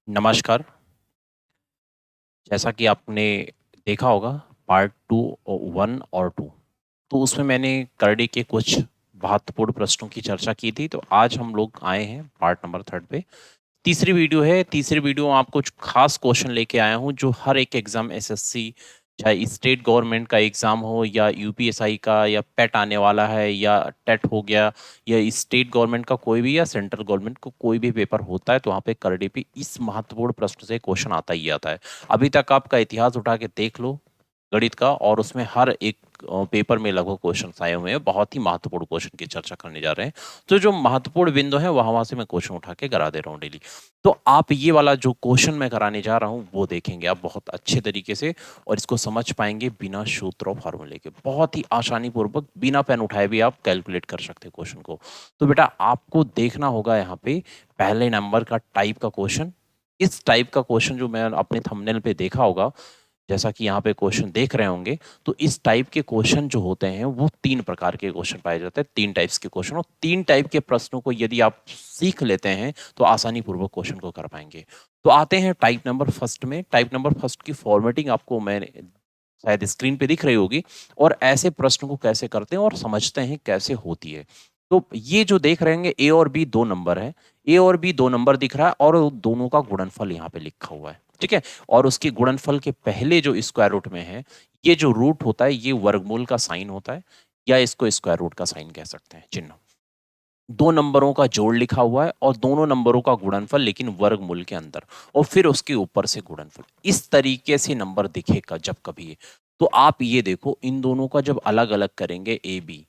नमस्कार। जैसा कि आपने देखा होगा पार्ट 2 1 और 2 तो उसमें मैंने करड़ी के कुछ महत्वपूर्ण प्रश्नों की चर्चा की थी। तो आज हम लोग आए हैं पार्ट नंबर 3 पे। तीसरी वीडियो है। तीसरी वीडियो में आपको कुछ खास क्वेश्चन लेके आया हूँ जो हर एक एग्जाम एसएससी चाहे स्टेट गवर्नमेंट का एग्जाम हो या यूपीएसआई का या पेट आने वाला है या टेट हो गया या स्टेट गवर्नमेंट का कोई भी या सेंट्रल गवर्नमेंट को कोई भी पेपर होता है तो वहाँ पे करड़ी पे इस महत्वपूर्ण प्रश्न से क्वेश्चन आता ही आता है। अभी तक आपका इतिहास उठा के देख लो गणित का और उसमें हर एक पेपर में लगभग क्वेश्चन आए हुए हैं। बहुत ही महत्वपूर्ण क्वेश्चन की चर्चा करने जा रहे हैं। तो जो महत्वपूर्ण बिंदु है वहां वहां से मैं क्वेश्चन उठा के करा दे रहा हूँ डेली। तो आप ये वाला जो क्वेश्चन मैं कराने जा रहा हूँ वो देखेंगे आप बहुत अच्छे तरीके से और इसको समझ पाएंगे बिना सूत्र और फॉर्मूले के। बहुत ही आसानी पूर्वक बिना पेन उठाए भी आप कैलकुलेट कर सकते हैं क्वेश्चन को। तो बेटा आपको देखना होगा यहाँ पे पहले नंबर का टाइप का क्वेश्चन। इस टाइप का क्वेश्चन जो मैं अपने थंबनेल पे देखा होगा जैसा कि यहाँ पे क्वेश्चन देख रहे होंगे तो इस टाइप के क्वेश्चन जो होते हैं वो 3 प्रकार के क्वेश्चन पाए जाते हैं। 3 टाइप्स के क्वेश्चन और 3 टाइप के प्रश्नों को यदि आप सीख लेते हैं तो आसानी पूर्वक क्वेश्चन को कर पाएंगे। तो आते हैं टाइप नंबर फर्स्ट में। टाइप नंबर फर्स्ट की फॉर्मेटिंग आपको मैंने शायद स्क्रीन पे दिख रही होगी और ऐसे प्रश्न को कैसे करते हैं और समझते हैं कैसे होती है। तो ये जो देख रहे होंगे ए और बी 2 नंबर है। ए और बी 2 नंबर दिख रहा है और दोनों का गुणनफल यहाँ पे लिखा हुआ है। ठीक है। और उसके गुणनफल के पहले जो स्क्वायर रूट में है ये जो रूट होता है ये वर्गमूल का साइन होता है या इसको स्क्वायर रूट का साइन कह सकते हैं चिन्ह। 2 नंबरों का जोड़ लिखा हुआ है और दोनों नंबरों का गुणनफल लेकिन वर्गमूल के अंदर और फिर उसके ऊपर से गुणनफल। इस तरीके से नंबर दिखेगा जब कभी तो आप ये देखो इन दोनों का जब अलग अलग करेंगे ए बी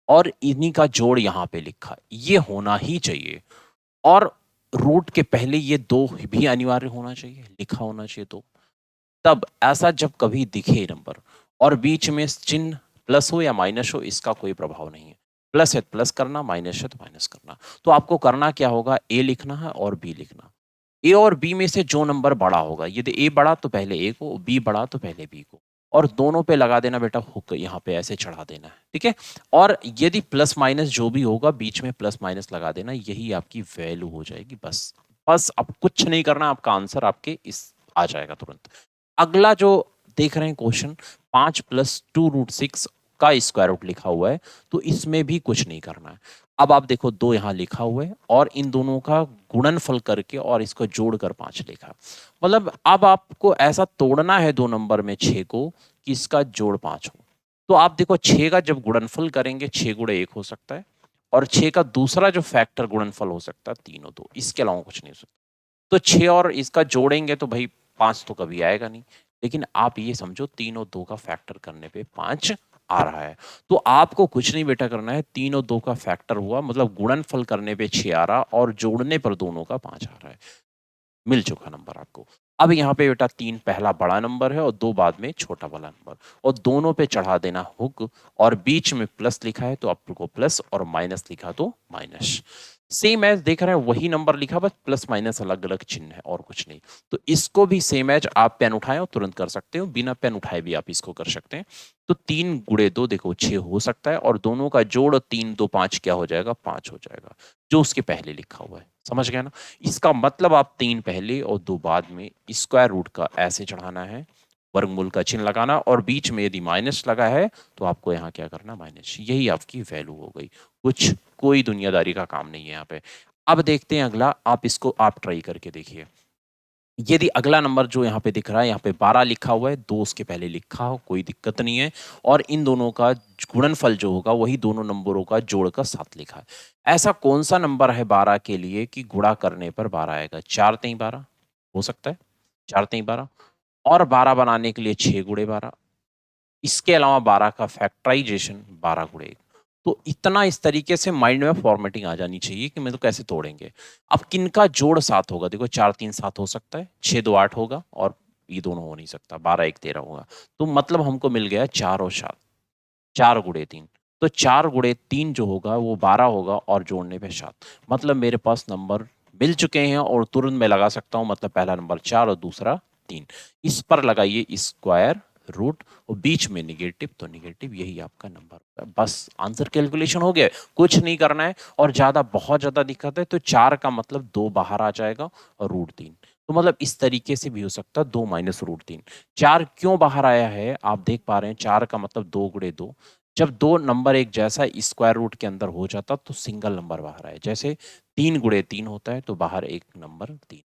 और इन्हीं का जोड़ यहाँ पे लिखा ये होना ही चाहिए। और रूट के पहले ये 2 भी अनिवार्य होना चाहिए लिखा होना चाहिए। तो तब ऐसा जब कभी दिखे नंबर और बीच में चिन्ह प्लस हो या माइनस हो इसका कोई प्रभाव नहीं है। प्लस है तो प्लस करना, माइनस है तो माइनस करना। तो आपको करना क्या होगा ए लिखना है और बी लिखना। ए और बी में से जो नंबर बड़ा होगा यदि ए बड़ा तो पहले ए को, बी बड़ा तो पहले बी को और दोनों पे लगा देना बेटा हुक यहाँ पे ऐसे चढ़ा देना है। ठीक है। और यदि प्लस माइनस जो भी होगा बीच में प्लस माइनस लगा देना यही आपकी वैल्यू हो जाएगी। बस बस अब कुछ नहीं करना आपका आंसर आपके इस आ जाएगा तुरंत। अगला जो देख रहे हैं क्वेश्चन 5 प्लस 2√6 का स्क्वायर रूट लिखा हुआ है तो इसमें भी कुछ नहीं करना है। अब आप देखो 2 यहाँ लिखा हुआ है और इन दोनों का गुणनफल करके और इसको जोड़कर 5 लिखा। मतलब अब आपको ऐसा तोड़ना है 2 नंबर में 6 को कि इसका जोड़ 5 हो। तो आप देखो 6 का जब गुणनफल करेंगे 6 गुणे 1 हो सकता है और 6 का दूसरा जो फैक्टर गुणनफल हो सकता है 3 और 2 इसके अलावा कुछ नहीं हो सकता। तो 6 और इसका जोड़ेंगे तो भाई 5 तो कभी आएगा नहीं। लेकिन आप ये समझो 3 और 2 का फैक्टर करने पे 5 आ रहा है। तो आपको कुछ नहीं बेटा करना है 3 और 2 का फैक्टर हुआ मतलब गुणनफल करने पे 6 आ रहा और जोड़ने पर दोनों का 5 आ रहा है। मिल चुका नंबर आपको। अब यहाँ पे बेटा 3 पहला बड़ा नंबर है और 2 बाद में छोटा वाला नंबर और दोनों पे चढ़ा देना हुक और बीच में प्लस लिखा है तो आपको प्लस और माइनस लिखा तो माइनस। सेम एज देख रहे हैं वही नंबर लिखा बस प्लस माइनस अलग अलग चिन्ह है और कुछ नहीं। तो इसको भी सेम एज आप पेन उठाएं और तुरंत कर सकते हो बिना पेन उठाए भी आप इसको कर सकते हैं। तो 3 गुणे 2 देखो 6 हो सकता है और दोनों का जोड़ 3 2 5 क्या हो जाएगा 5 हो जाएगा जो उसके पहले लिखा हुआ है। समझ गया ना। इसका मतलब आप 3 पहले और 2 बाद में स्क्वायर रूट का ऐसे चढ़ाना है वर्गमूल का चिन्ह लगाना और बीच में यदि माइनस लगा है तो आपको यहाँ क्या करना माइनस। यही आपकी वैल्यू हो गई। कुछ कोई दुनियादारी का काम नहीं है यहाँ पे। अब देखते हैं अगला आप इसको आप ट्राई करके देखिए। यदि अगला नंबर जो यहाँ पे दिख रहा है यहाँ पे 12 लिखा हुआ है 2 उसके पहले लिखा हो कोई दिक्कत नहीं है और इन दोनों का गुणनफल जो होगा वही दोनों नंबरों का जोड़ का 7 लिखा है। ऐसा कौन सा नंबर है 12 के लिए कि गुणा करने पर 12 आएगा। 4 तेई 12 हो सकता है। 4 तेई 12 और 12 बनाने के लिए 6 गुणे 12 इसके अलावा 12 का फैक्टराइजेशन 12 गुणे 1। तो इतना इस तरीके से माइंड में फॉर्मेटिंग आ जानी चाहिए कि मैं तो कैसे तोड़ेंगे। अब किनका जोड़ 7 होगा देखो 4 3 7 हो सकता है 6 2 8 होगा और ये दोनों हो नहीं सकता 12 1 13 होगा। तो मतलब हमको मिल गया 4 और 7 4 गुणे 3। तो 4 गुणे 3 जो होगा वो 12 होगा और जोड़ने पे 7 मतलब मेरे पास नंबर मिल चुके हैं और तुरंत मैं लगा सकता हूँ मतलब पहला नंबर 4 और दूसरा 3। इस पर लगाइए स्क्वायर रूट और बीच में निगेटिव, तो निगेटिव, यही आपका नंबर होगा। बस आंसर कैलकुलेशन हो गया, कुछ नहीं करना है। और बहुत ज्यादा दिक्कत है तो 4 का मतलब 2 बाहर आ जाएगा और √3, तो मतलब इस तरीके से भी हो सकता है 2 माइनस √3। 4 क्यों बाहर आया है आप देख पा रहे हैं, 4 का मतलब 2 गुणे 2, जब दो नंबर एक जैसा स्क्वायर रूट के अंदर हो जाता तो सिंगल नंबर बाहर आए। जैसे 3 गुणे 3 होता है तो बाहर एक नंबर 3।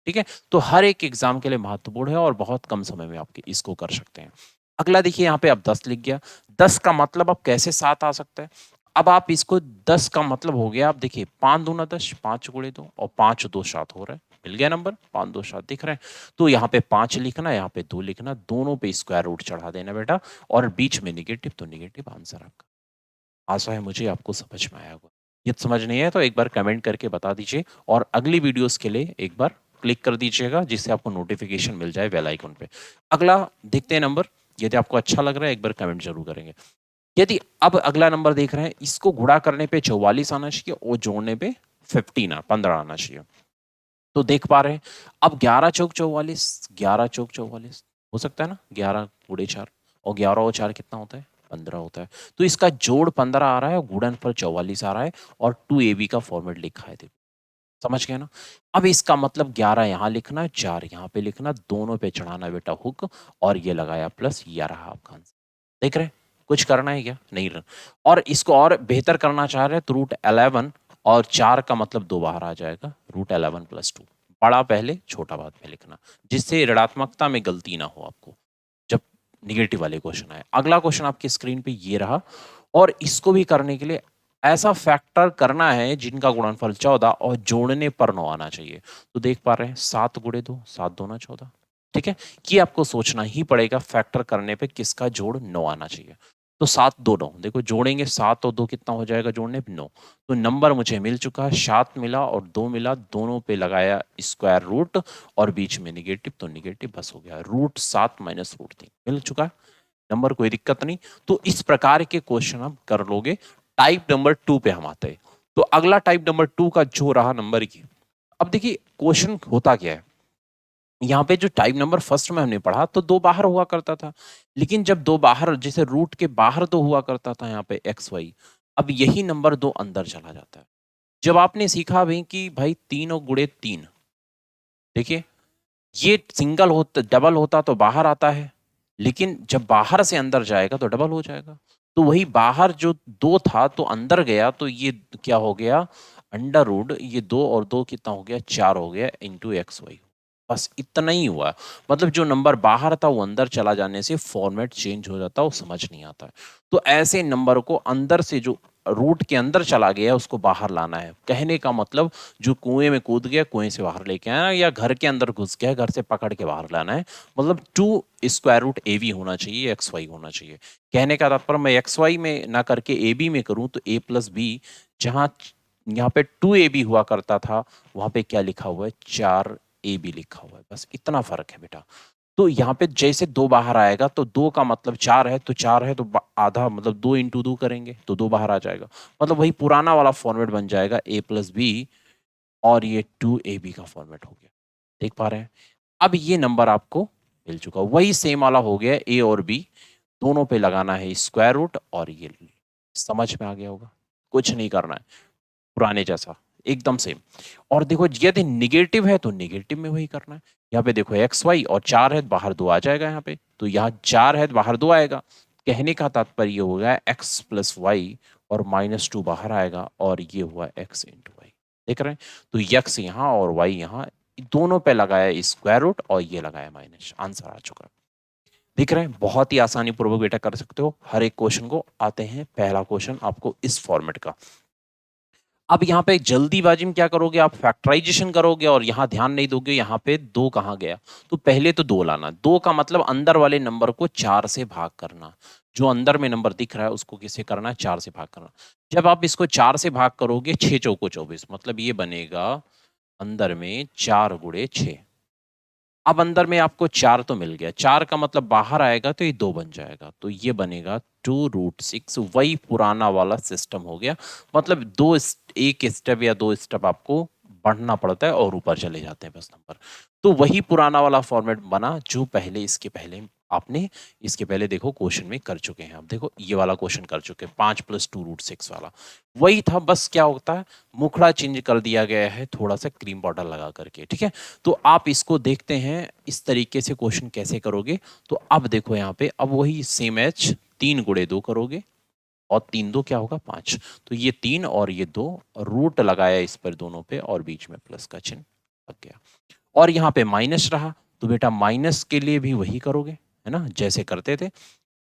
ठीक है, तो हर एक एग्जाम के लिए महत्वपूर्ण है और बहुत कम समय में आप इसको कर सकते हैं। अगला देखिए, यहाँ पे अब 10 लिख गया, 10 का मतलब अब कैसे 7 आ सकता है। अब आप इसको 10 का मतलब हो गया, आप देखिए 5 दूना 10, 5 गुणे 2 और 5 2 7 हो रहा है, मिल गया नंबर 5 2 7 दिख रहे हैं। तो यहाँ पे 5 लिखना, यहाँ पे 2 लिखना, दोनों पे स्क्वायर रूट चढ़ा देना बेटा, और बीच में निगेटिव, तो निगेटिव आंसर आपका। आशा है मुझे आपको समझ में आया होगा। ये समझ नहीं है तो एक बार कमेंट करके बता दीजिए, और अगली वीडियोस के लिए एक बार क्लिक कर दीजिएगा जिससे आपको नोटिफिकेशन मिल जाए बेल आइकन पे। अगला देखते हैं नंबर, यदि आपको अच्छा लग रहा है एक बार कमेंट जरूर करेंगे। यदि अब अगला नंबर देख रहे हैं, इसको गुणा करने पे 44 आना चाहिए और जोड़ने पे 15 आना चाहिए। तो देख पा रहे हैं, अब 11 चौक 44, 11 चौक 44 हो सकता है ना, 11 गुणे 4, और 11 और 4 कितना होता है, 15 होता है। तो इसका जोड़ 15 आ रहा है और गुणनफल 44 आ रहा है, और 2ab का फॉर्मेट लिखा है, देखो समझ गए ना। अब इसका मतलब 11 यहाँ लिखना, 4 यहाँ पे लिखना, दोनों पे चढ़ाना बेटा हुक, और ये लगाया प्लस, ये रहा आपका आंसर। देख रहे हैं, कुछ करना है क्या, नहीं रहा। और इसको और बेहतर करना चाह रहे हैं तो √11 और 4 का मतलब 2 बाहर आ जाएगा, √11 + 2, बड़ा पहले छोटा बाद में लिखना, जिससे ऋणात्मकता में गलती ना हो आपको जब निगेटिव वाले क्वेश्चन आए। अगला क्वेश्चन आपकी स्क्रीन पे ये रहा, और इसको भी करने के लिए ऐसा फैक्टर करना है जिनका गुणनफल 14 और जोड़ने पर 9 आना चाहिए। तो देख पा रहे हैं, 7 गुणे 2, 7 दूना 14। ठीक है, ये आपको सोचना ही पड़ेगा फैक्टर करने पे किसका जोड़ 9 आना चाहिए। तो 7 2 9, देखो जोड़ेंगे 7 और 2 कितना हो जाएगा जोड़ने पे 9। तो नंबर मुझे मिल चुका है, 7 मिला और 2 मिला, दोनों पे लगाया स्क्वायर रूट और बीच में निगेटिव, तो निगेटिव बस हो गया, √7 माइनस √3 मिल चुका है नंबर, कोई दिक्कत नहीं। तो इस प्रकार के क्वेश्चन आप कर लोगे। टाइप नंबर 2 पे हम आते हैं। तो अगला टाइप नंबर 2 का जो रहा नंबर की, अब देखिए क्वेश्चन होता क्या है, यहाँ पे जो टाइप नंबर फर्स्ट में हमने पढ़ा तो 2 बाहर हुआ करता था, लेकिन जब 2 बाहर, जैसे रूट के बाहर 2 हुआ करता था यहाँ पे XY, अब यही नंबर 2 अंदर चला जाता है। जब आपने सीखा भी कि भाई 3 और गुणे 3, देखिए ये सिंगल होता, डबल होता तो बाहर आता है, लेकिन जब बाहर से अंदर जाएगा तो डबल हो जाएगा। तो वही बाहर जो 2 था तो अंदर गया, तो ये क्या हो गया, अंडर रूट, ये 2 और 2 कितना हो गया, 4 हो गया इंटू XY। बस इतना ही हुआ, मतलब जो नंबर बाहर था वो अंदर चला जाने से फॉर्मेट चेंज हो जाता है, वो समझ नहीं आता है। तो ऐसे नंबर को अंदर से, जो रूट के अंदर चला गया उसको बाहर लाना है। कहने का मतलब, जो कुएं में कूद गया कुएं से बाहर लेके आना, या घर के अंदर घुस गया घर से पकड़ के बाहर लाना है। मतलब 2 स्क्वायर रूट AB होना चाहिए, XY होना चाहिए। कहने का तात्पर्य, मैं XY में ना करके AB में करूं तो A + B, जहां यहाँ पे 2AB हुआ करता था, वहां पे क्या लिखा हुआ है, 4AB लिखा हुआ है। बस इतना फर्क है बेटा। तो यहाँ पे जैसे 2 बाहर आएगा तो 2 का मतलब 4 है, तो 4 है तो आधा, मतलब 2 इंटू 2 करेंगे तो 2 बाहर आ जाएगा। मतलब वही पुराना वाला फॉर्मेट बन जाएगा, A + B, और ये 2AB का फॉर्मेट हो गया। देख पा रहे हैं, अब ये नंबर आपको मिल चुका, वही सेम वाला हो गया, A और B दोनों पे लगाना है स्क्वायर रूट, और ये समझ में आ गया होगा, कुछ नहीं करना है, पुराने जैसा एकदम सेम। और देखो यदि निगेटिव है तो निगेटिव में वही करना है। यहाँ पे देखो XY और 4 है, बाहर 2 आ जाएगा यहाँ पे, तो यहाँ 4 है बाहर 2 आएगा। कहने का तात्पर्य ये हो गया X + Y, और -2 बाहर आएगा, और ये हुआ X × Y। देख रहे हैं, तो X यहाँ और Y यहाँ, दोनों पे लगाया स्क्वायर रूट और ये लगाया माइनस, आंसर आ चुका। दिख रहे हैं, बहुत ही आसानी पूर्वक बेटा कर सकते हो हर एक क्वेश्चन को। आते हैं पहला क्वेश्चन आपको इस फॉर्मेट का। अब यहाँ पे जल्दीबाजी में क्या करोगे, आप फैक्टराइजेशन करोगे और यहाँ ध्यान नहीं दोगे, यहाँ पे 2 कहाँ गया, तो पहले तो 2 लाना। 2 का मतलब अंदर वाले नंबर को 4 से भाग करना, जो अंदर में नंबर दिख रहा है उसको किसे करना है, 4 से भाग करना। जब आप इसको 4 से भाग करोगे, 6 चौको 24, मतलब ये बनेगा अंदर में 4 गुणे 6। अब अंदर में आपको 4 तो मिल गया, 4 का मतलब बाहर आएगा तो ये 2 बन जाएगा, तो ये बनेगा 2√6। वही पुराना वाला सिस्टम हो गया, मतलब एक स्टेप या 2 स्टेप आपको बढ़ना पड़ता है और ऊपर चले जाते हैं बस नंबर। तो वही पुराना वाला फॉर्मेट बना जो पहले इसके पहले आपने इसके पहले देखो क्वेश्चन में कर चुके हैं। अब देखो ये वाला क्वेश्चन कर चुके हैं 5 + 2√6 वाला वही था, बस क्या होता है मुखड़ा चेंज कर दिया गया है थोड़ा सा क्रीम पाउडर लगा करके। ठीक है, तो आप इसको देखते हैं इस तरीके से क्वेश्चन कैसे करोगे। तो अब देखो यहाँ पे अब वही सेम एच 3 × 2 करोगे और 3 2 क्या होगा 5, तो ये 3 और ये 2 रूट लगाया इस पर दोनों पे और बीच में प्लस का चिन्ह लग गया और यहाँ पे माइनस रहा, तो बेटा माइनस के लिए भी वही करोगे, है ना, जैसे करते थे।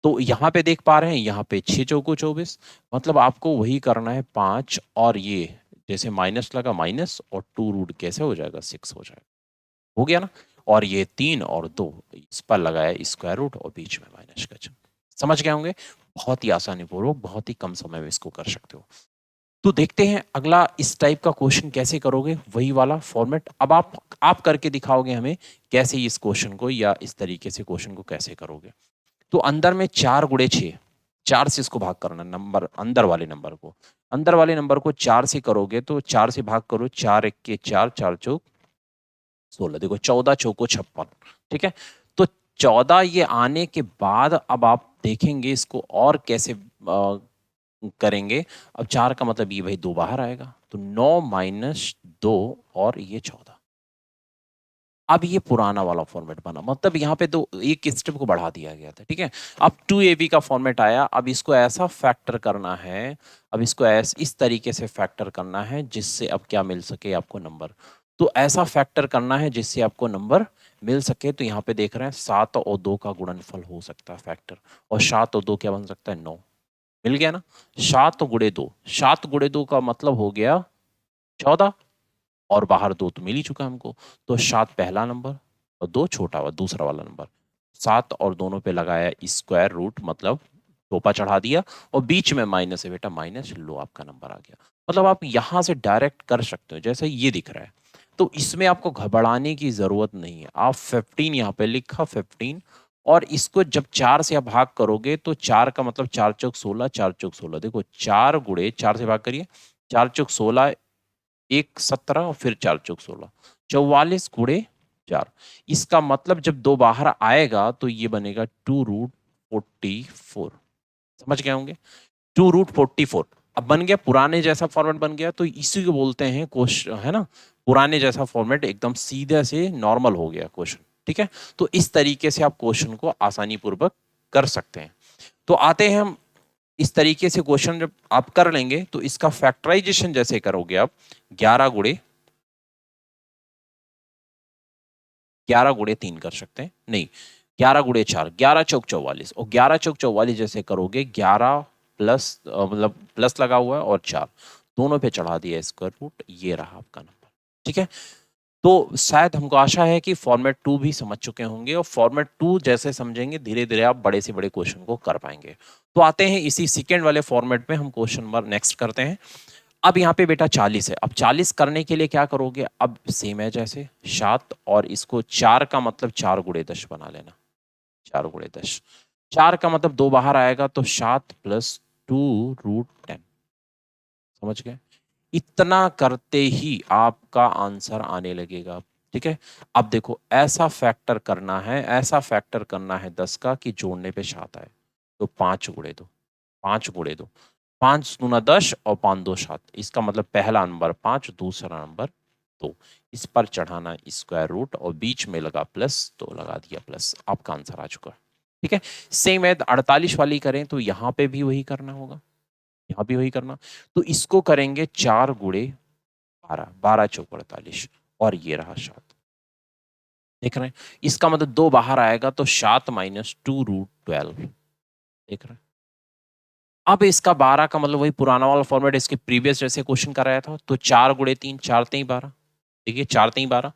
तो यहाँ पे देख पा रहे हैं यहाँ पे 6 चौको 24, मतलब आपको वही करना है 5 और ये जैसे माइनस लगा माइनस और 2 रूट कैसे हो जाएगा 6 हो जाएगा, हो गया ना। और ये 3 और 2 इस पर लगाया स्क्वायर रूट और बीच में माइनस का चिन्ह। समझ गए होंगे, बहुत ही आसानी पूर्वक बहुत ही कम समय में इसको कर सकते हो। तो देखते हैं अगला इस टाइप का क्वेश्चन कैसे करोगे, वही वाला फॉर्मेट अब आप करके दिखाओगे हमें कैसे इस क्वेश्चन को या इस तरीके से क्वेश्चन को कैसे करोगे। तो अंदर में 4 × 6, 4 से इसको भाग करना, नंबर अंदर वाले नंबर को 4 से करोगे तो 4 से भाग करो, 4 × 1 = 4, 4 × 4 = 16, देखो 14 चौको 56। ठीक है, तो 14 ये आने के बाद अब आप देखेंगे इसको और कैसे करेंगे। अब 4 का मतलब ये भाई 2 बाहर आएगा, तो 9 - 2 और ये 14। अब ये पुराना वाला फॉर्मेट बना, मतलब यहाँ पे तो एक स्टेप को बढ़ा दिया गया था। ठीक है, अब 2ab का फॉर्मेट आया, अब इसको ऐसा फैक्टर करना है, अब इसको इस तरीके से फैक्टर करना है जिससे अब क्या मिल सके आपको नंबर। तो ऐसा फैक्टर करना है जिससे आपको नंबर मिल सके। तो यहाँ पे देख रहे हैं 7 और 2 का गुणनफल हो सकता है फैक्टर, और 7 और 2 क्या बन सकता है 9, मिल गया ना। 7 × 2, 7 × 2 का मतलब हो गया 14 और बाहर 2 तो मिल ही चुका हमको, तो 7 पहला नंबर और 2 छोटा हुआ दूसरा वाला नंबर। 7 और दोनों पे लगाया स्क्वायर रूट, मतलब टोपा चढ़ा दिया और बीच में माइनस है बेटा, माइनस लो आपका नंबर आ गया। मतलब आप यहाँ से डायरेक्ट कर सकते हो जैसे ये दिख रहा है। तो इसमें आपको घबराने की जरूरत नहीं है। आप 15 यहाँ पे लिखा 15 और इसको जब 4 से आप भाग करोगे तो 4 का मतलब 4 चौक 16, 4 चौक 16, देखो 4 × 4 से भाग करिए, 4 चौक 16, 1 17 और फिर 4 चौक 16, 44 × 4। इसका मतलब जब 2 बाहर आएगा तो ये बनेगा 2√44। समझ गए होंगे, 2√44 अब बन गया, पुराने जैसा फॉर्मेट बन गया। तो इसी को बोलते हैं क्वेश्चन, है ना, पुराने जैसा फॉर्मेट एकदम सीधे से नॉर्मल हो गया क्वेश्चन। ठीक है, तो इस तरीके से आप क्वेश्चन को आसानी पूर्वक कर सकते हैं। तो आते हैं हम इस तरीके से क्वेश्चन जब आप कर लेंगे तो इसका फैक्टराइजेशन जैसे करोगे आप 11 × 3 कर सकते हैं, नहीं 11 × 4, 11 चौक 44 और 11 चौक 44 जैसे करोगे 11 प्लस मतलब प्लस लगा हुआ है और 4 दोनों पे चढ़ा दिया स्क्वायर रूट, ये रहा आपका नंबर। ठीक है, तो शायद हमको आशा है कि फॉर्मेट 2 भी समझ चुके होंगे और फॉर्मेट 2 जैसे समझेंगे धीरे धीरे आप बड़े से बड़े क्वेश्चन को कर पाएंगे। तो आते हैं इसी सेकेंड वाले फॉर्मेट में, हम क्वेश्चन नंबर नेक्स्ट करते हैं। अब यहाँ पे बेटा 40 है, अब 40 करने के लिए क्या करोगे, अब सेम है जैसे 7 और इसको 4 का मतलब 4 × 10 बना लेना, 4 × 10, 4 का मतलब 2 बाहर आएगा तो 7 + 2√10। समझ गए, इतना करते ही आपका आंसर आने लगेगा। ठीक है, अब देखो ऐसा फैक्टर करना है, ऐसा फैक्टर करना है 10 का कि जोड़ने पे 7 आए, तो 5 × 2, 5 × 2, 5 दूना 10 और 5 2 7, इसका मतलब पहला नंबर 5, दूसरा नंबर 2, इस पर चढ़ाना स्क्वायर रूट और बीच में लगा प्लस तो लगा दिया प्लस, आपका आंसर आ चुका है। ठीक है, सेम है 48 वाली करें तो यहाँ पे भी वही करना होगा, यहाँ भी वही करना। तो इसको करेंगे 4 × 12, 12 चौक 48 और ये रहा 7। देख रहे हैं, इसका मतलब 2 बाहर आएगा तो 7 - 2√12। देख रहे हैं, अब इसका 12 का मतलब वही पुराना वाला फॉर्मेट, इसके प्रीवियस जैसे क्वेश्चन कराया था। तो 4 × 3, 4 3 12, देखिए 4 3 12,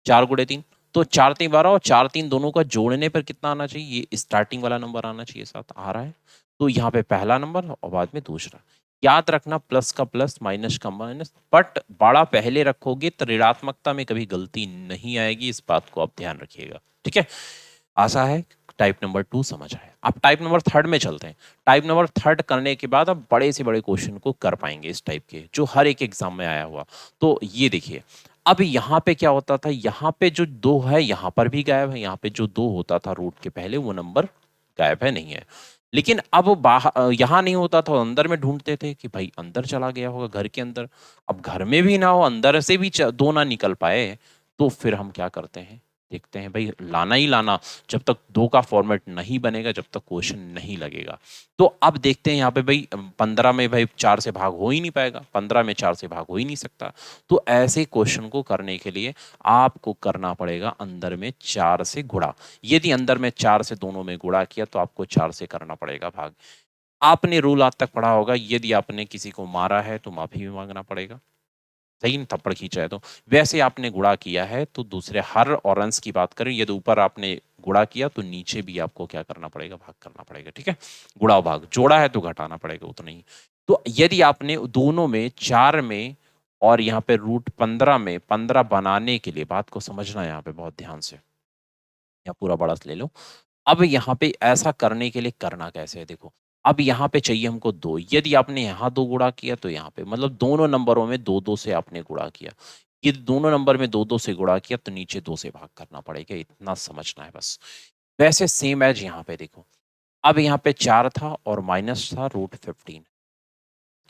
4 × 3 तो 4 3 12 और 4 3 दोनों का जोड़ने पर कितना आना चाहिए, ये स्टार्टिंग वाला नंबर आना चाहिए, 7 आ रहा है। तो यहाँ पे पहला नंबर और बाद में दूसरा। याद रखना प्लस का प्लस माइनस का माइनस, बट बड़ा पहले रखोगे तो ऋणात्मकता में कभी गलती नहीं आएगी, इस बात को आप ध्यान रखिएगा। ठीक है, आशा है टाइप नंबर 2 समझ आए। अब टाइप नंबर 3 में चलते हैं। टाइप नंबर 3 करने के बाद आप बड़े से बड़े क्वेश्चन को कर पाएंगे इस टाइप के, जो हर एक एग्जाम में आया हुआ। तो ये देखिए, अब यहाँ पे क्या होता था, यहाँ पे जो 2 है यहाँ पर भी गायब है, यहाँ पे जो 2 होता था रूट के पहले वो नंबर गायब है, नहीं है। लेकिन अब बाहर यहाँ नहीं होता था, अंदर में ढूंढते थे कि भाई अंदर चला गया होगा घर के अंदर। अब घर में भी ना हो, अंदर से भी 2 ना निकल पाए, तो फिर हम क्या करते हैं, देखते हैं भाई लाना ही लाना, जब तक 2 का फॉर्मेट नहीं बनेगा, जब तक क्वेश्चन नहीं लगेगा। तो अब देखते हैं यहाँ पे भाई 15 में भाई 4 से भाग हो ही नहीं पाएगा, 15 में 4 से भाग हो ही नहीं सकता। तो ऐसे क्वेश्चन को करने के लिए आपको करना पड़ेगा अंदर में 4 से गुणा। यदि अंदर में 4 से दोनों में गुणा किया तो आपको 4 से करना पड़ेगा भाग। आपने रूल आज तक पढ़ा होगा, यदि आपने किसी को मारा है तो माफी भी मांगना पड़ेगा, सही नहीं, थप्पड़ खींचा है तो। वैसे आपने गुणा किया है तो दूसरे हर और अंश की बात करें, यदि ऊपर आपने गुणा किया तो नीचे भी आपको क्या करना पड़ेगा, भाग करना पड़ेगा, ठीक है। गुणा और भाग, जोड़ा है तो घटाना पड़ेगा उतना ही। तो यदि आपने दोनों में 4 में और यहाँ पे √15 में 15 बनाने के लिए, बात को समझना है यहाँ पे बहुत ध्यान से, या पूरा बड़ा ले लो। अब यहाँ पे ऐसा करने के लिए करना कैसे है, देखो। अब यहाँ पे चाहिए हमको 2, यदि आपने यहाँ 2 गुणा किया तो यहाँ पे, मतलब दोनों नंबरों में 2-2 से आपने गुणा किया। यदि दोनों नंबर में 2-2 से गुणा किया तो नीचे 2 से भाग करना पड़ेगा, इतना समझना है बस। वैसे सेम एज यहाँ पे देखो, अब यहाँ पे 4 था और माइनस था √15,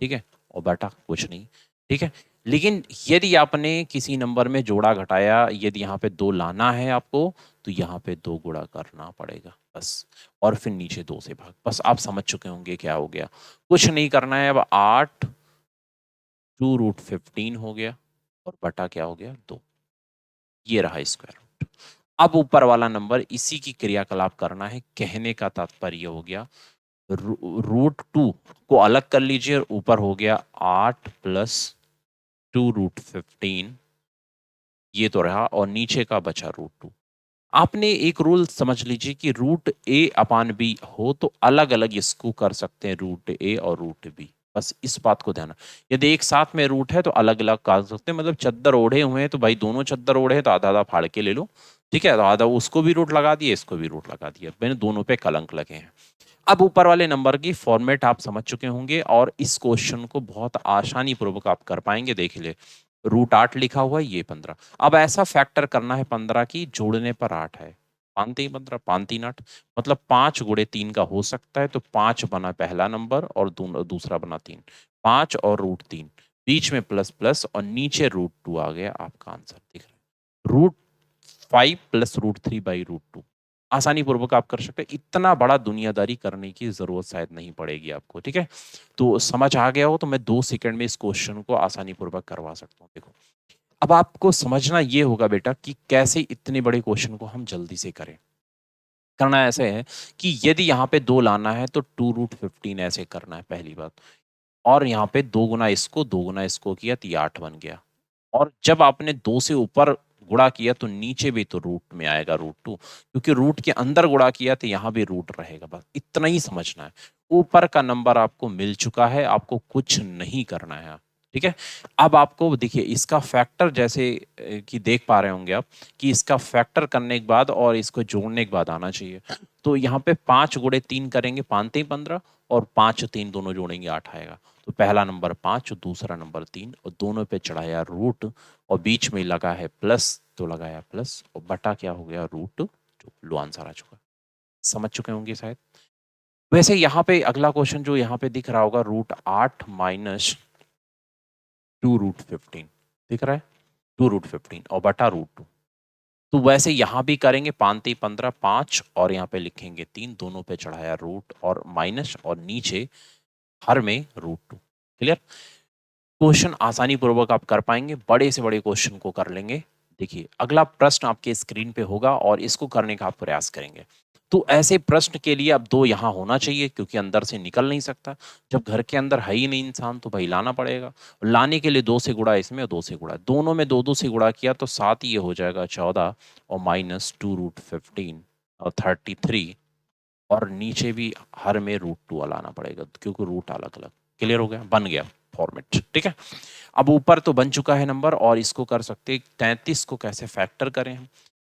ठीक है, और बटा कुछ नहीं, ठीक है। लेकिन यदि आपने किसी नंबर में जोड़ा घटाया, यदि यहाँ पे 2 लाना है आपको, तो यहाँ पे 2 गुणा करना पड़ेगा बस, और फिर नीचे 2 से भाग, बस आप समझ चुके होंगे क्या हो गया। कुछ नहीं करना है, अब 8 2√15 हो गया और बटा क्या हो गया 2, ये रहा स्क्वायर रूट। अब ऊपर वाला नंबर इसी की क्रियाकलाप करना है, कहने का तात्पर्य हो गया √2 को अलग कर लीजिए और ऊपर हो गया 8 प्लस 2√15, ये तो रहा, और नीचे का बचा √2। आपने एक रूल समझ लीजिए कि √a/b हो तो अलग अलग इसको कर सकते हैं, √a और √b, बस इस बात को ध्यान। यदि एक साथ में रूट है तो अलग अलग कर सकते हैं, मतलब चद्दर ओढ़े हुए हैं तो भाई दोनों चद्दर ओढ़े हैं तो आधा आधा फाड़ के ले लो, ठीक है, तो आधा उसको भी रूट लगा दिए, इसको भी रूट लगा दिया, मैंने दोनों पे कलंक लगे हैं। अब ऊपर वाले नंबर की फॉर्मेट आप समझ चुके होंगे और इस क्वेश्चन को बहुत आसानी पूर्वक आप कर पाएंगे, देख ले। √8 लिखा हुआ है, ये 15। अब ऐसा फैक्टर करना है 15 की, जोड़ने पर 8 है, 5 3 15, 5 3 8, मतलब 5 गुणे 3 का हो सकता है, तो 5 बना पहला नंबर और दूसरा बना 3, 5 और √3, बीच में प्लस प्लस और नीचे √2 आ गया आपका आंसर, दिख रहा है, √5 प्लस √3/√2। आसानी पूर्वक आप कर सकते हैं, इतना बड़ा दुनियादारी करने की जरूरत शायद नहीं पड़ेगी आपको, ठीक है। तो समझ आ गया हो तो मैं 2 सेकंड में इस क्वेश्चन को आसानी पूर्वक करवा सकता हूँ, देखो। अब आपको समझना ये होगा बेटा कि कैसे इतने बड़े क्वेश्चन को हम जल्दी से करें। करना ऐसे है कि यदि यहाँ पे 2 लाना है तो 2√15 ऐसे करना है, पहली बात। और यहाँ पे 2 गुना इसको 2 गुना इसको किया तो ये 8 बन गया। और जब आपने 2 से ऊपर गुणा किया तो नीचे भी तो रूट में आएगा √2, क्योंकि रूट के अंदर गुणा किया तो यहाँ भी रूट रहेगा, बस इतना ही समझना है। ऊपर का नंबर आपको मिल चुका है, आपको कुछ नहीं करना है, ठीक है। अब आपको देखिए इसका फैक्टर, जैसे कि देख पा रहे होंगे आप कि इसका फैक्टर करने के बाद और इसको जोड़ने के बाद आना चाहिए। तो यहाँ पे 5 गुणे 3 करेंगे, 5 3 15, और 5 3 दोनों जोड़ेंगे 8 आएगा। तो पहला नंबर 5 और दूसरा नंबर 3, और दोनों पे चढ़ाया रूट, और बीच में लगा है प्लस तो लगाया प्लस, और बटा क्या हो गया √2, जो लो आंसर आ चुका। समझ चुके होंगे शायद। वैसे यहाँ पे अगला क्वेश्चन जो यहाँ पे दिख रहा होगा, √8 माइनस 2√15 दिख रहा है, 2√15 और बटा √2। तो वैसे यहाँ भी करेंगे, 5 3 15, 5 और यहाँ पे लिखेंगे 3, दोनों पे चढ़ाया रूट और माइनस, और नीचे हर में √2। क्लियर। क्वेश्चन आसानी पूर्वक आप कर पाएंगे, बड़े से बड़े क्वेश्चन को कर लेंगे। देखिए अगला प्रश्न आपके स्क्रीन पे होगा और इसको करने का आप प्रयास करेंगे। तो ऐसे प्रश्न के लिए अब 2 यहाँ होना चाहिए, क्योंकि अंदर से निकल नहीं सकता। जब घर के अंदर है ही नहीं इंसान तो भाई लाना पड़ेगा। लाने के लिए 2 से गुणा इसमें और 2 से गुणा, दोनों में 2 2 से गुणा किया तो 7 ये हो जाएगा 14, और माइनस 2√15 और 33, और नीचे भी हर में √2 वाला आना पड़ेगा, क्योंकि रूट अलग अलग। क्लियर हो गया, बन गया फॉर्मेट, ठीक है। अब ऊपर तो बन चुका है नंबर, और इसको कर सकते हैं 33 को कैसे फैक्टर करें हम।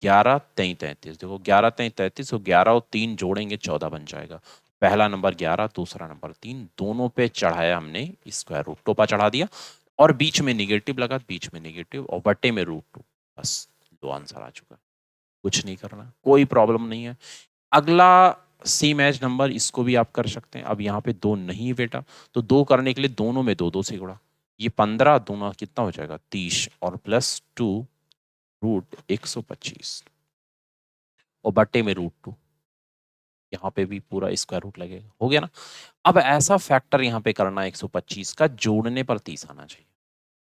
11 3 33, देखो 11 3 33, और 11 और 3 जोड़ेंगे 14 बन जाएगा। पहला नंबर 11, दूसरा नंबर 3, दोनों पे चढ़ाया हमने स्क्वायर रूट, टोपा चढ़ा दिया। और बीच में निगेटिव लगा, बीच में निगेटिव और बटे में √2, बस दो आंसर आ चुका है। कुछ नहीं करना, कोई प्रॉब्लम नहीं है। अगला सेम एज नंबर, इसको भी आप कर सकते हैं। अब यहाँ पे दो नहीं बेटा, तो दो करने के लिए दोनों में दो दो से गुणा, ये 15 दोनों कितना हो जाएगा 30 और +2 √125 और बटे में √2, यहाँ पे भी पूरा स्क्वायर रूट लगेगा, हो गया ना। अब ऐसा फैक्टर यहाँ पे करना है 125 का, जोड़ने पर 30 आना चाहिए।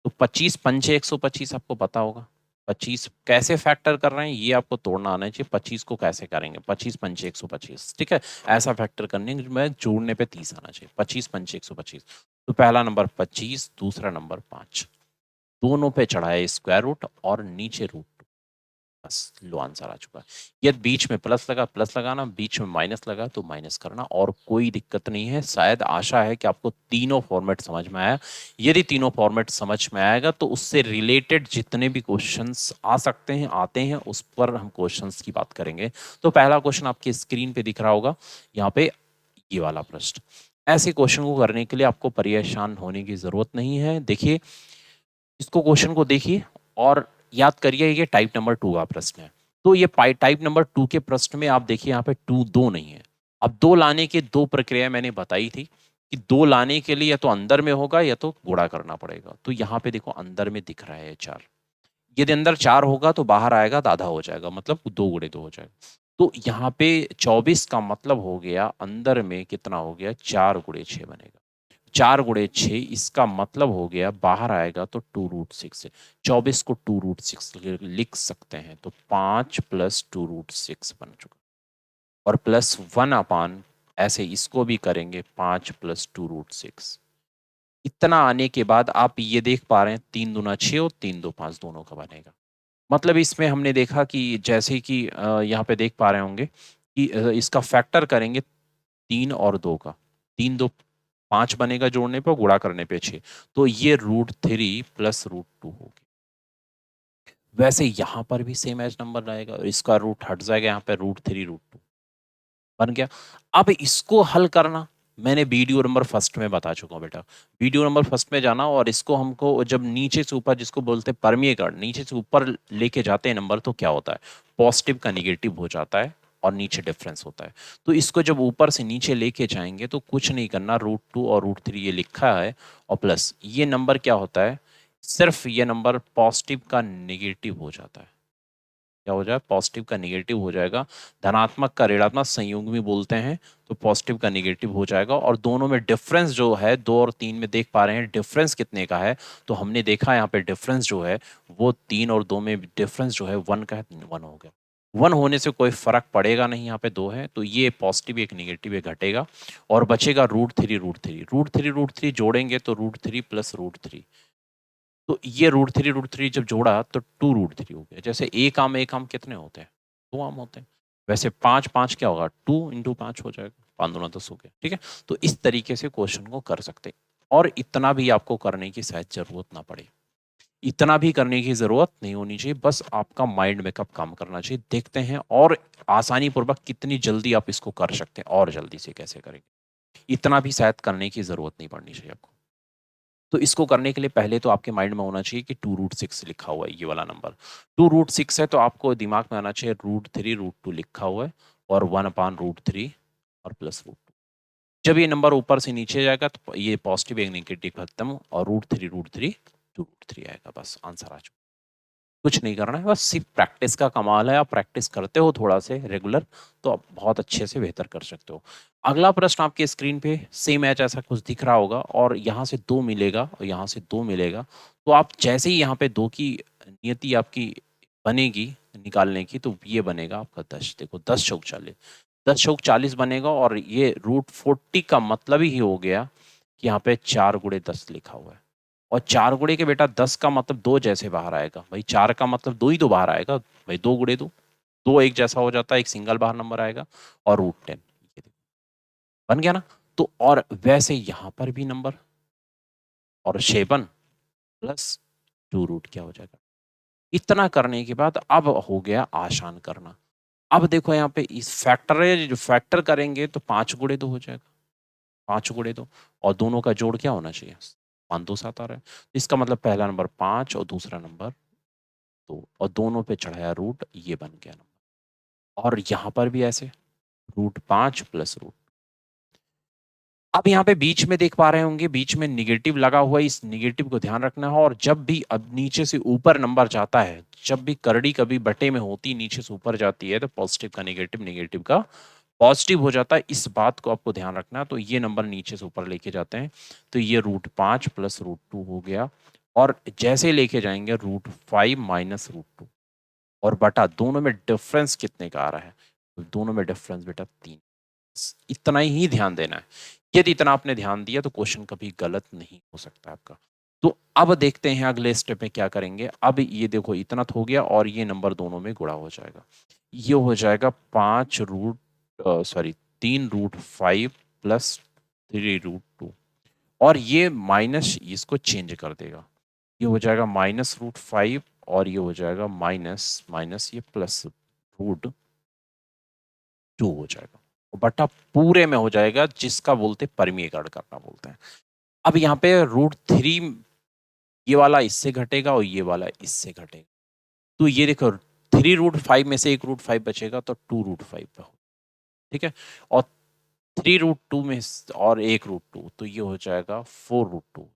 तो 25 पंचे 125 आपको पता होगा। 25 कैसे फैक्टर कर रहे हैं ये आपको तोड़ना आना चाहिए। 25 को कैसे करेंगे, 25 पंचे 125, ठीक है। ऐसा फैक्टर करने में जोड़ने पे 30 आना चाहिए। 25 पंचे 125, तो पहला नंबर 25, दूसरा नंबर 5, दोनों पे चढ़ाए स्क्वायर रूट और नीचे √2, बस लो आंसर आ चुका है। यदि बीच में प्लस लगा प्लस लगाना, बीच में माइनस लगा तो माइनस करना, और कोई दिक्कत नहीं है। शायद आशा है कि आपको तीनों फॉर्मेट समझ में आया। यदि तीनों फॉर्मेट समझ में आएगा तो उससे रिलेटेड जितने भी क्वेश्चंस आ सकते हैं आते हैं, उस पर हम क्वेश्चंस की बात करेंगे। तो पहला क्वेश्चन आपकी स्क्रीन पे दिख रहा होगा यहाँ पे, ये वाला प्रश्न। ऐसे क्वेश्चन को करने के लिए आपको परेशान होने की जरूरत नहीं है। देखिए इसको, क्वेश्चन को देखिए और याद करिए, ये टाइप नंबर 2 का प्रश्न है। तो ये टाइप नंबर 2 के प्रश्न में आप देखिए यहाँ पे दो नहीं है। अब दो लाने की दो प्रक्रिया मैंने बताई थी कि दो लाने के लिए या तो अंदर में होगा या तो गुणा करना पड़ेगा। तो यहाँ पे देखो अंदर में दिख रहा है 4, यदि अंदर 4 होगा तो बाहर आएगा तो आधा हो जाएगा, मतलब 2 × 2 हो जाएगा। तो यहाँ पे 24 का मतलब हो गया अंदर में कितना हो गया, 4 × 6 बनेगा। 4 × 6 इसका मतलब हो गया बाहर आएगा तो 2√6 है। 24 को 2√6 लिख सकते हैं, तो 5 + 2√6 बन चुका। और +1 ऐसे इसको भी करेंगे, 5 + 2√6। इतना आने के बाद आप ये देख पा रहे हैं 3 दूना 6 और 3 2 5 दोनों का बनेगा। मतलब इसमें हमने देखा कि जैसे कि यहाँ पे देख पा रहे होंगे कि इसका फैक्टर करेंगे 3 और 2 का, 3 2 5 बनेगा जोड़ने पर, गुणा करने पे 6, तो ये √3 + √2 होगी। वैसे यहाँ पर भी सेम एज नंबर आएगा, इसका रूट हट जाएगा, यहाँ पे √3 √2 बन गया। अब इसको हल करना मैंने वीडियो नंबर फर्स्ट में बता चुका हूँ बेटा। वीडियो नंबर फर्स्ट में जाना और इसको हमको जब नीचे से ऊपर, जिसको बोलते हैं परमीयकरण, नीचे से ऊपर लेके जाते हैं नंबर, तो क्या होता है, पॉजिटिव का निगेटिव हो जाता है और नीचे डिफरेंस होता है। तो इसको जब ऊपर से नीचे लेके जाएंगे तो कुछ नहीं करना, √2 और √3 ये लिखा है और प्लस ये नंबर क्या होता है, सिर्फ ये नंबर पॉजिटिव का निगेटिव हो जाता है। क्या हो जाए, पॉजिटिव का निगेटिव हो जाएगा। धनात्मक का ऋणात्मक संयोग भी बोलते हैं, तो पॉजिटिव का निगेटिव हो जाएगा। और दोनों में डिफरेंस जो है 2 और 3 में देख पा रहे हैं डिफरेंस कितने का है, तो हमने देखा यहाँ पे डिफरेंस जो है वो 3 और 2 में डिफरेंस जो है 1 का है, 1 हो गया। 1 होने से कोई फर्क पड़ेगा नहीं, यहाँ पे 2 है तो ये पॉजिटिव एक निगेटिव एक घटेगा और बचेगा √3 √3 √3 √3 जोड़ेंगे तो √3 + √3, तो ये √3 जब जोड़ा तो 2√3 हो गया। जैसे एक आम कितने होते हैं, 2 आम होते हैं। वैसे 5 5 क्या होगा, 2 × 5 हो जाएगा, 5 दूना 10 हो गया, ठीक है। तो इस तरीके से क्वेश्चन को कर सकते हैं, और इतना भी आपको करने की शायद जरूरत ना पड़े। इतना भी करने की जरूरत नहीं होनी चाहिए, बस आपका माइंड मेकअप काम करना चाहिए। देखते हैं और आसानी पूर्वक कितनी जल्दी आप इसको कर सकते हैं और जल्दी से कैसे करेंगे। इतना भी शायद करने की जरूरत नहीं पड़नी चाहिए आपको। तो इसको करने के लिए पहले तो आपके माइंड में होना चाहिए कि 2√6 लिखा हुआ है, ये वाला नंबर 2√6 है, तो आपको दिमाग में आना चाहिए √3 √2 लिखा हुआ है और 1/√3 और +√2। जब ये नंबर ऊपर से नीचे जाएगा तो ये पॉजिटिव एक नेगेटिव खत्म और √3 2√3 आएगा, बस आंसर आ चुका। कुछ नहीं करना है, बस सिर्फ प्रैक्टिस का कमाल है। आप प्रैक्टिस करते हो थोड़ा से रेगुलर, तो आप बहुत अच्छे से बेहतर कर सकते हो। अगला प्रश्न आपके स्क्रीन पे सेम मैच ऐसा कुछ दिख रहा होगा और यहाँ से 2 मिलेगा और यहाँ से 2 मिलेगा, तो आप जैसे ही यहाँ पे 2 की नियति आपकी बनेगी निकालने की, तो ये बनेगा आपका 10। देखो 10 चौक 40, 10 चौक 40 बनेगा और ये √40 का मतलब ही हो गया कि यहाँ पे 4 × 10 लिखा हुआ है। और 4 के बेटा 10 का मतलब 2 जैसे बाहर आएगा भाई, 4 का मतलब 2 ही तो बाहर आएगा भाई, 2 × 2 2 एक जैसा हो जाता है, एक सिंगल बाहर नंबर आएगा और √10 ये देखो बन गया ना। तो और वैसे यहां पर भी नंबर और 7 + 2 क्या हो जाएगा। इतना करने के बाद अब हो गया आसान करना। अब देखो यहाँ पे इस फैक्टर है, जो फैक्टर करेंगे तो 5 × 2 हो जाएगा, 5 × 2 और दोनों का जोड़ क्या होना चाहिए, 5 2 7 आ रहा है। इसका मतलब पहला नंबर 5 और दूसरा नंबर 2 और दोनों पे चढ़ाया रूट, ये बन गया नंबर। और यहाँ पर भी ऐसे √5 प्लस रूट। अब यहाँ पे बीच में देख पा रहे होंगे, बीच में निगेटिव लगा हुआ है, इस निगेटिव को ध्यान रखना है। और जब भी अब नीचे से ऊपर नंबर जाता है, जब भी करड़ी कभी बटे में होती नीचे से ऊपर जाती है, तो पॉजिटिव का निगेटिव, निगेटिव का पॉजिटिव हो जाता है। इस बात को आपको ध्यान रखना है। तो ये नंबर नीचे से ऊपर लेके जाते हैं, तो ये √5 प्लस √2 हो गया। और जैसे लेके जाएंगे √5 माइनस √2, और बटा दोनों में डिफरेंस कितने का आ रहा है, तो दोनों में डिफरेंस बेटा 3। इतना ही ध्यान देना है। यदि इतना आपने ध्यान दिया तो क्वेश्चन कभी गलत नहीं हो सकता आपका। तो अब देखते हैं अगले स्टेप में क्या करेंगे। अब ये देखो इतना तो हो गया, और ये नंबर दोनों में गुणा हो जाएगा। ये हो जाएगा 3√5 प्लस 3√2, और ये माइनस इसको चेंज कर देगा। ये हो जाएगा -√5, और ये हो जाएगा माइनस माइनस ये प्लस √2 हो जाएगा। बटा पूरे में हो जाएगा, जिसका बोलते परमीकरण करना बोलते हैं। अब यहाँ पे √3, ये वाला इससे घटेगा और ये वाला इससे घटेगा। तो ये देखो 3√5 में से एक √5 बचेगा, तो 2√5 पे हो, ठीक है। और 3√2 में और एक √2, तो ये हो जाएगा 4√2।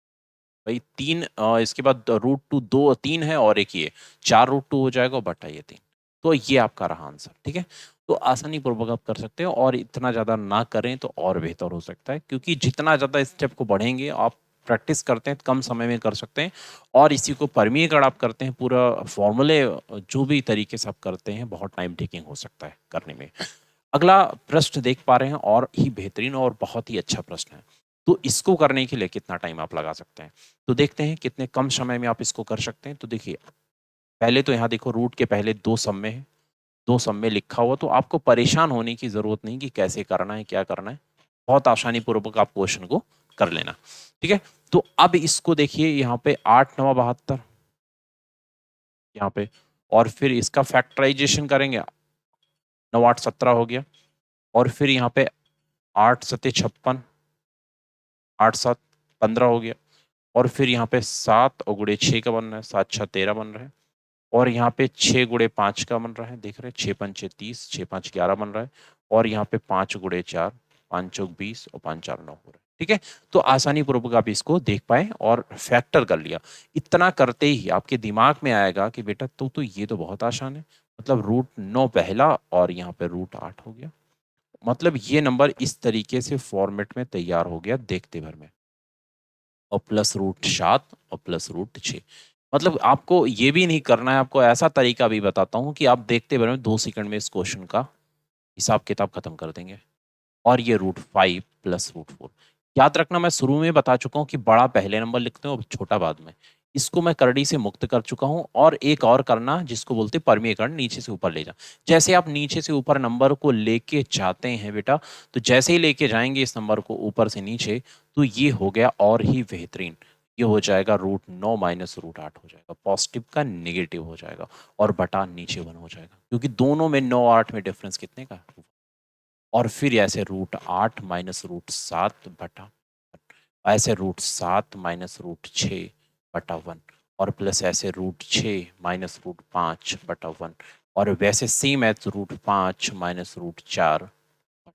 भाई तीन, इसके बाद √2 दो 3 है, और एक ये 4√2 हो जाएगा, बटा ये 3। तो ये आपका रहा आंसर, ठीक है। तो आसानी पूर्वक आप कर सकते हो, और इतना ज़्यादा ना करें तो और बेहतर हो सकता है, क्योंकि जितना ज़्यादा स्टेप को बढ़ेंगे आप प्रैक्टिस करते हैं, कम समय में कर सकते हैं। और इसी को परमीयकरण आप करते हैं, पूरा फॉर्मूले जो भी तरीके से आप करते हैं, बहुत टाइम टेकिंग हो सकता है करने में। अगला प्रश्न देख पा रहे हैं, और ही बेहतरीन और बहुत ही अच्छा प्रश्न है। तो इसको करने के लिए कितना टाइम आप लगा सकते हैं, तो देखते हैं कितने कम समय में आप इसको कर सकते हैं। तो देखिए, पहले तो यहाँ देखो रूट के पहले 2 सम में है, 2 सम में लिखा हुआ, तो आपको परेशान होने की जरूरत नहीं कि कैसे करना है, क्या करना है। बहुत आसानी पूर्वक आप क्वेश्चन को कर लेना, ठीक है। तो अब इसको देखिए, यहाँ पे 8 9 72, यहाँ पे, और फिर इसका फैक्टराइजेशन करेंगे, 9 8 17 हो गया। और फिर यहाँ पे 8 7 56, 8 7 15 हो गया। और फिर यहाँ पे 7 और गुणे 6 का बन रहा है, 7 6 13 बन रहा है। और यहाँ पे 6 गुणे 5 का बन रहा है, देख रहे हैं, 6 5 6 30, 6 5 11 बन रहा है। और यहाँ पे 5 गुणे 4, 5 चौक 20 और 5 4 9 हो रहा है, ठीक है। तो आसानी पूर्वक आप इसको देख पाए और फैक्टर कर लिया। इतना करते ही आपके दिमाग में आएगा कि बेटा तो ये तो बहुत आसान है। मतलब √9 पहला, और यहाँ पे √8 हो गया। मतलब ये नंबर इस तरीके से फॉर्मेट में तैयार हो गया देखते भर में। और प्लस √7 और प्लस √6। मतलब आपको ये भी नहीं करना है, आपको ऐसा तरीका भी बताता हूँ कि आप देखते भर में 2 सेकंड में इस क्वेश्चन का हिसाब किताब खत्म कर देंगे। और ये √5 प्लस √4। याद रखना, मैं शुरू में बता चुका हूँ कि बड़ा पहले नंबर लिखते हो और छोटा बाद में। इसको मैं करड़ी से मुक्त कर चुका हूँ, और एक और करना जिसको बोलते हैं परमीयकरण, नीचे से ऊपर ले जा। जैसे आप नीचे से ऊपर नंबर को लेके जाते हैं बेटा, तो जैसे ही लेके जाएंगे इस नंबर को ऊपर से नीचे, तो ये हो गया और ही बेहतरीन। ये हो जाएगा √9 माइनस √8 हो जाएगा, पॉजिटिव का निगेटिव हो जाएगा, और बटा नीचे 1 हो जाएगा, क्योंकि दोनों में 9 8 में डिफरेंस कितने का। और फिर ऐसे √8 माइनस √7 बटा, ऐसे √7 माइनस √6 बटा 1, और प्लस ऐसे √6 माइनस √5 बटा 1, और वैसे सेम एज √5 माइनस √4 बटा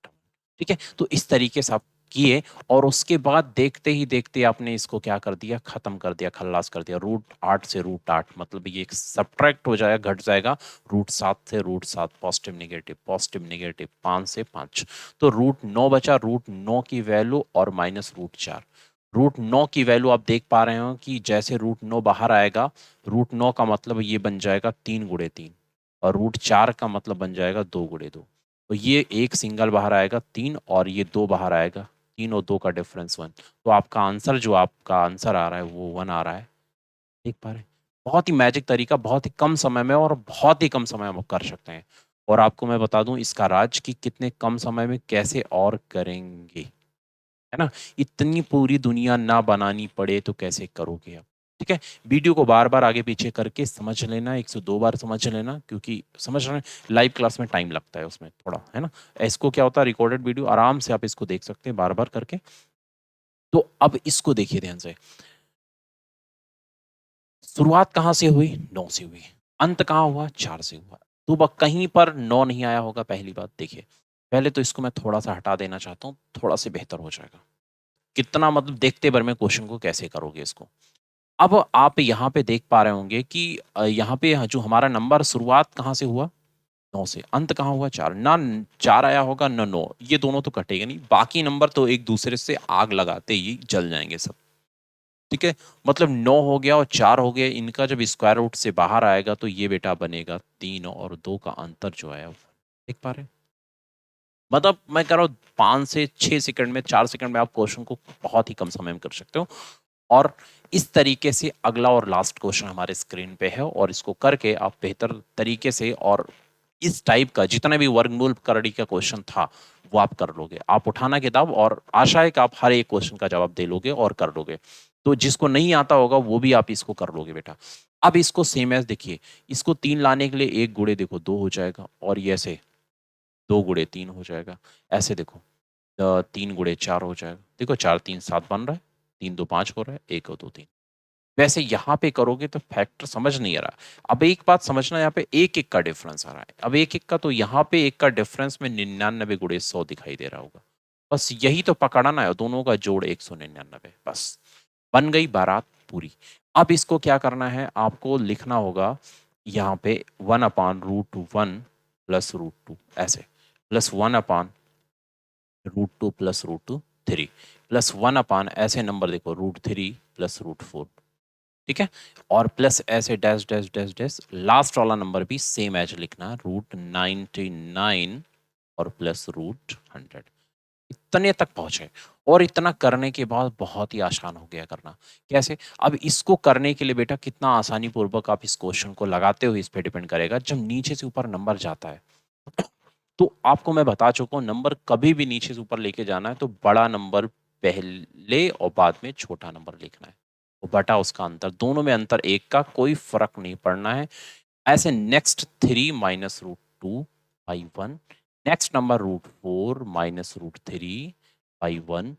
1, ठीक है। तो इस तरीके से आप किए, और उसके बाद देखते ही देखते आपने इसको क्या कर दिया, खत्म कर दिया, खल्लास कर दिया। √8 से √8, मतलब ये सब्ट्रैक्ट हो जाएगा, घट जाएगा। √7 से √7, पॉजिटिव निगेटिव, पॉजिटिव निगेटिव, 5 से 5, तो √9 बचा। √9 की वैल्यू और माइनस √4। √9 की वैल्यू आप देख पा रहे हो कि जैसे √9 बाहर आएगा, √9 का मतलब ये बन जाएगा 3 गुणे 3, और √4 का मतलब बन जाएगा 2 गुणे 2। तो ये एक सिंगल बाहर आएगा 3, और ये 2 बाहर आएगा, 3 और 2 का डिफरेंस 1। तो आपका आंसर, जो आपका आंसर आ रहा है वो 1 आ रहा है, देख पा रहे हैं। बहुत ही मैजिक तरीका, बहुत ही कम समय में, और बहुत ही कम समय में कर सकते हैं। और आपको मैं बता दूं इसका राज कि कितने कम समय में कैसे और करेंगे, है ना। इतनी पूरी दुनिया ना बनानी पड़े तो कैसे करोगे आप, ठीक है। वीडियो को बार बार आगे पीछे करके समझ लेना, 102 बार समझ लेना, क्योंकि समझ रहे हैं लाइव क्लास में टाइम लगता है उसमें थोड़ा, है ना। इसको क्या होता है, रिकॉर्डेड वीडियो आराम से आप इसको देख सकते हैं बार बार करके। तो अब इसको देखिए ध्यान से। शुरुआत कहाँ से हुई? 9 से हुई। अंत कहाँ हुआ? 4 से हुआ। तो ब कहीं पर 9 नहीं आया होगा पहली बात देखिए। पहले तो इसको मैं थोड़ा-सा हटा देना चाहता हूँ, थोड़ा-सा बेहतर हो जाएगा। कितना मतलब देखते भर में क्वेश्चन को कैसे करोगे इसको। अब आप यहाँ पे देख पा रहे होंगे कि यहाँ पे जो हमारा नंबर शुरुआत कहाँ से हुआ? 9 से, अंत कहाँ हुआ? 4 ना 4 आया होगा ना 9, ये दोनों तो कटेंगे नहीं, बाकी नंबर तो एक-दूसरे से आग लगाते ही जल जाएँगे सब, ठीक है? मतलब 9 हो गया और 4 हो गया, इनका जब स्क्वायर रूट से बाहर आएगा तो ये बेटा बनेगा 3 और 2 का अंतर जो है, देख पा रहे हैं? मतलब मैं कह रहा हूँ 5 से 6 सेकंड में, 4 सेकंड में आप क्वेश्चन को बहुत ही कम समय में कर सकते हो। और इस तरीके से अगला और लास्ट क्वेश्चन हमारे स्क्रीन पे है और इसको करके आप बेहतर तरीके से और इस टाइप का जितना भी वर्गमूल करड़ी का क्वेश्चन था वो आप कर लोगे। आप उठाना किताब और आशा है कि आप हर एक क्वेश्चन का जवाब दे लोगे और कर लोगे। तो जिसको नहीं आता होगा वो भी आप इसको कर लोगे बेटा। अब इसको सेम एज़ देखिए, इसको 3 लाने के लिए 1 गुणे देखो 2 हो जाएगा और ये ऐसे 2 गुणे 3 हो जाएगा। ऐसे देखो 3 गुणे 4 हो जाएगा। देखो 4 3 7 बन रहा है, 3 2 5 हो रहा है, 1 और 2 3। वैसे यहाँ पे करोगे तो फैक्टर समझ नहीं आ रहा। अब एक बात समझना, यहाँ पे 1-1 का डिफरेंस आ रहा है। अब 1-1 का तो यहाँ पे 1 का डिफरेंस में 99 गुणे 100 दिखाई दे रहा होगा। बस यही तो पकड़ना है, दोनों का जोड़ 199 बस। बन गई बारात पूरी। अब इसको क्या करना है, आपको लिखना होगा यहाँ पे 1/√1 प्लस √2 ऐसे, प्लस 1/√2 प्लस √3 प्लस 1 ऐसे नंबर देखो √3 प्लस √4, ठीक है? और प्लस ऐसे dash dash dash dash last वाला नंबर भी सेम एज लिखना √99 और प्लस √100 इतने तक पहुंचे। और इतना करने के बाद बहुत ही आसान हो गया करना। कैसे? अब इसको करने के लिए बेटा कितना आसानी पूर्वक आप इस क्वेश्चन को लगाते हो इस पे डिपेंड करेगा। जब नीचे से ऊपर नंबर जाता है तो आपको मैं बता चुका हूँ, नंबर कभी भी नीचे से ऊपर लेके जाना है तो बड़ा नंबर पहले और बाद में छोटा नंबर लिखना है। और बटा उसका अंतर, दोनों में अंतर 1 का, कोई फ़र्क नहीं पड़ना है। ऐसे next 3 minus √2 by 1, next number √4 minus √3 by 1,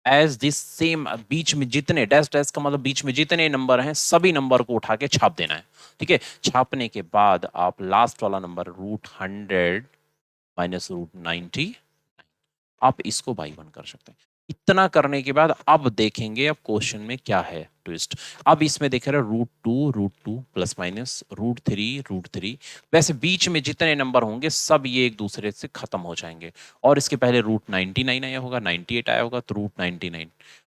as this same बीच में जितने डैश डैश का मतलब बीच में जितने नंबर हैं, सभी नंबर को उठा के छाप देना है। ठीक है? छापने के बाद आप लास्ट वाला नंबर √100 माइनस √90, आप इसको बाई 1 कर सकते हैं। इतना करने के बाद अब देखेंगे अब क्वेश्चन में क्या है ट्विस्ट। अब इसमें देख रहे हैं √2 प्लस माइनस √3 वैसे बीच में जितने नंबर होंगे सब ये एक दूसरे से खत्म हो जाएंगे। और इसके पहले √99 आया होगा, 98 आया होगा तो √99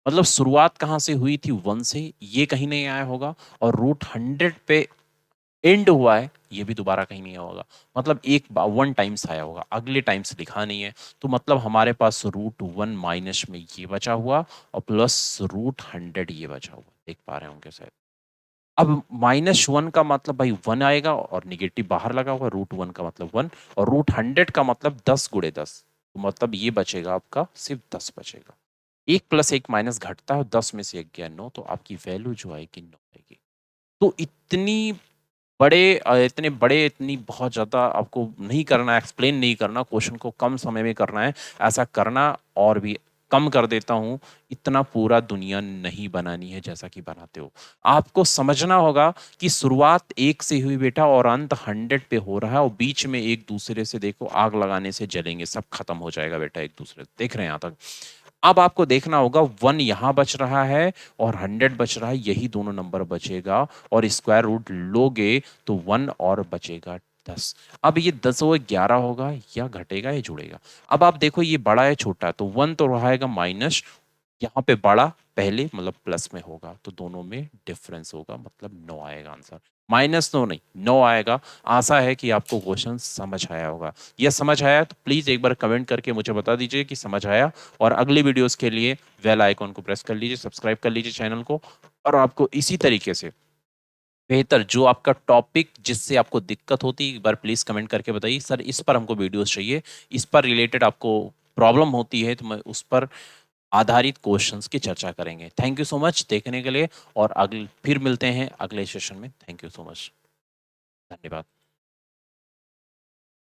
मतलब शुरुआत कहाँ से हुई थी 1 से, ये कहीं नहीं आया होगा। और √100 पे एंड हुआ है, ये भी दोबारा कहीं नहीं होगा। मतलब एक 1 टाइम्स आया होगा, अगले टाइम्स लिखा नहीं है। तो मतलब हमारे पास √1 माइनस में ये बचा हुआ और प्लस √100 ये बचा हुआ। देख पा रहे होंगे शायद। अब -1 का मतलब भाई 1 आएगा और नेगेटिव बाहर लगा हुआ, √1 का मतलब 1 और √100 का मतलब 10 गुणे 10। तो मतलब ये बचेगा आपका सिर्फ 10 बचेगा। 1 प्लस 1 माइनस घटता है और 10 में से 1 गया 9, तो आपकी वैल्यू जो आएगी 9 आएगी। तो इतने बड़े इतनी बहुत ज़्यादा आपको नहीं करना, एक्सप्लेन नहीं करना, क्वेश्चन को कम समय में करना है। ऐसा करना और भी कम कर देता हूँ, इतना पूरा दुनिया नहीं बनानी है जैसा कि बनाते हो। आपको समझना होगा कि शुरुआत 1 से हुई बेटा और अंत 100 पे हो रहा है और बीच में एक-दूसरे से देखो आग लगाने से जलेंगे, सब खत्म हो जाएगा बेटा एक-दूसरे से। देख रहे हैं यहाँ तक? अब आपको देखना होगा 1 यहाँ बच रहा है और 100 बच रहा है, यही दोनों नंबर बचेगा और स्क्वायर रूट लोगे तो 1 और बचेगा 10। अब ये 10 और 11 होगा या घटेगा या जुड़ेगा। अब आप देखो ये बड़ा है छोटा, तो 1 तो रहेगा माइनस, यहाँ पे बड़ा पहले मतलब प्लस में होगा तो दोनों में डिफरेंस होगा, मतलब 9 आएगा आंसर। -9 नहीं 9 आएगा। आशा है कि आपको क्वेश्चन समझ आया होगा। यह समझ आया तो प्लीज़ एक बार कमेंट करके मुझे बता दीजिए कि समझ आया। और अगली वीडियोस के लिए बेल आइकॉन को प्रेस कर लीजिए, सब्सक्राइब कर लीजिए चैनल को। और आपको इसी तरीके से बेहतर जो आपका टॉपिक जिससे आपको दिक्कत होती है, एक बार प्लीज़ कमेंट करके बताइए, सर इस पर हमको वीडियोस चाहिए, इस पर रिलेटेड आपको प्रॉब्लम होती है तो मैं उस पर आधारित क्वेश्चंस की चर्चा करेंगे। थैंक यू सो मच देखने के लिए और अगले फिर मिलते हैं अगले सेशन में। Thank you so much. धन्यवाद।